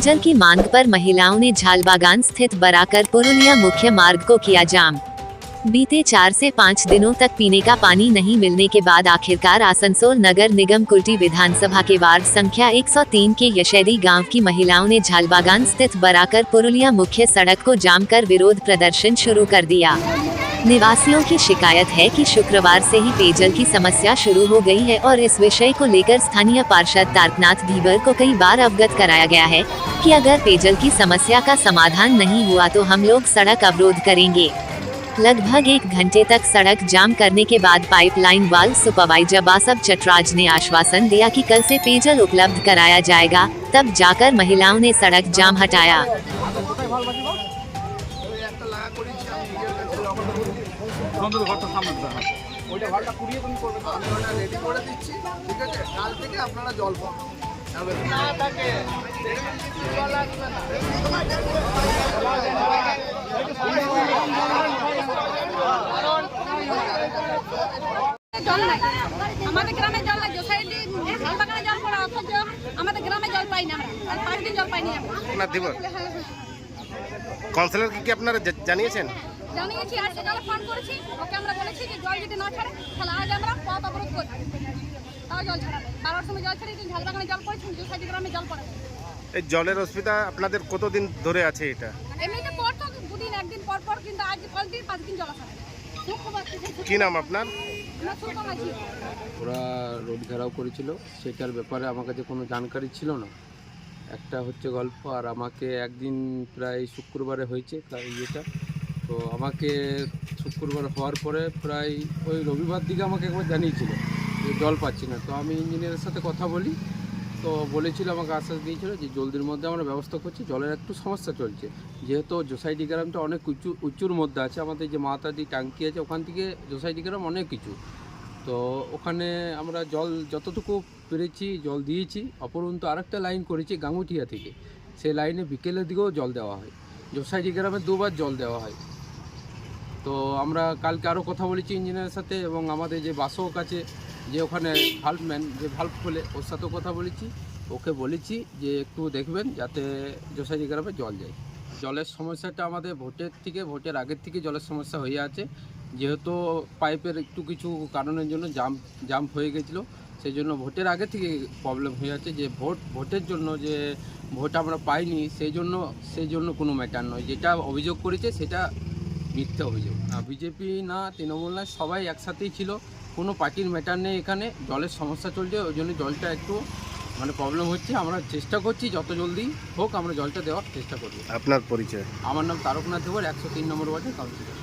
पेयजल की मांग पर महिलाओं ने झालबागान स्थित बराकर पुरुलिया मुख्य मार्ग को किया जाम। बीते 4 से 5 दिनों तक पीने का पानी नहीं मिलने के बाद आखिरकार आसनसोल नगर निगम कुल्टी विधानसभा के वार्ड संख्या 103 के यशेदी गांव की महिलाओं ने झालबागान स्थित बराकर पुरुलिया मुख्य सड़क को जाम कर विरोध प्रदर्शन शुरू कर दिया। निवासियों की शिकायत है कि शुक्रवार से ही पेयजल की समस्या शुरू हो गई है और इस विषय को लेकर स्थानीय पार्षद तारकनाथ धीवर को कई बार अवगत कराया गया है कि अगर पेयजल की समस्या का समाधान नहीं हुआ तो हम लोग सड़क अवरोध करेंगे। लगभग 1 घंटे तक सड़क जाम करने के बाद पाइपलाइन वाल सुपरवाइजर बासव चटराज ने आश्वासन दिया कि कल से पेयजल उपलब्ध कराया जाएगा, तब जाकर महिलाओं ने सड़क जाम हटाया। জল নাই আমাদের গ্রামে জল নাই সোসাইটি ঝালবাগানে জল পড়া অথচ আমাদের গ্রামে জল পাই না আমরা আর 5 দিন জল পাইনি আমরা না দিব কাউন্সিলর কি আপনারা জানিয়েছেন? জানিয়েছি আর সকালে ফোন করেছি ওকে আমরা বলেছি যে জল যদি না ছাড়ে তাহলে আজ আমরা পথ অবরোধ করব। তাও জল ছাড়াবে 12টার সময় জল ছাড়ি ঝালবাগানে জল পড়ছে সোসাইটি গ্রামে জল পড়ে। এই জলের অসুবিধা আপনাদের কতদিন ধরে আছে এটা? এমনিতে পড়তো দুদিন একদিন পর পর কিন্তু আজ কলদিন 5 দিন জল আসে। কি নাম আপনার? ওরা রোড ঘেরাও করেছিল, সেটার ব্যাপারে আমার কাছে কোনো জানকারি ছিল না। একটা হচ্ছে গল্প, আর আমাকে একদিন প্রায় শুক্রবারে হয়েছে ইয়েটা, তো আমাকে শুক্রবার হওয়ার পরে প্রায় ওই রবিবার দিকে আমাকে একবার জানিয়েছিল যে জল পাচ্ছি না। তো আমি ইঞ্জিনিয়ারের সাথে কথা বলি, তো বলেছিল, আমাকে আশ্বাস দিয়েছিল যে জলদির মধ্যে আমরা ব্যবস্থা করছি। জলের একটু সমস্যা চলছে, যেহেতু যোসাইটি গ্রামটা অনেক উঁচুর মধ্যে আছে, আমাদের যে মাতাদি ট্যাঙ্কি আছে ওখান থেকে যোসাইটি গ্রাম অনেক কিছু, তো ওখানে আমরা জল যতটুকু পেরেছি জল দিয়েছি। অপরন্তু আরেকটা লাইন করেছি গাঙ্গুটিয়া থেকে, সেই লাইনে বিকেলের দিকেও জল দেওয়া হয়। যোসাইটি গ্রামে 2 বার জল দেওয়া হয়। তো আমরা কালকে আরও কথা বলেছি ইঞ্জিনিয়ারের সাথে, এবং আমাদের যে বাসক আছে যে ওখানে ভাল্বম্যান যে ভাল্ব খোলে ওর সাথেও কথা বলেছি। ওকে বলেছি যে একটু দেখবেন যাতে যোসাইটি গ্রামে জল যায়। জলের সমস্যাটা আমাদের ভোটের আগের থেকে জলের সমস্যা হয়ে আছে, যেহেতু পাইপের একটু কিছু কারণের জন্য জাম হয়ে গেছিলো, সেই জন্য ভোটের আগে থেকে প্রবলেম হয়ে আছে। যে ভোটের জন্য যে ভোট আমরা পাইনি সেই জন্য কোনো ম্যাটার নয়। যেটা অভিযোগ করেছে সেটা মিথ্যে অভিযোগ। বিজেপি না তৃণমূল না, সবাই একসাথেই ছিল, কোনো পার্টির ম্যাটার নেই এখানে। জলের সমস্যা চলছে, ওই জন্য জলটা একটু প্রবলেম হচ্ছে। আমরা চেষ্টা করছি যত জলদি হোক আমরা জলটা দেওয়ার চেষ্টা করব। আপনার পরিচয়? আমার নাম তারকনাথ দেবর, 103 নম্বর ওয়ার্ডের কাউন্সিলর।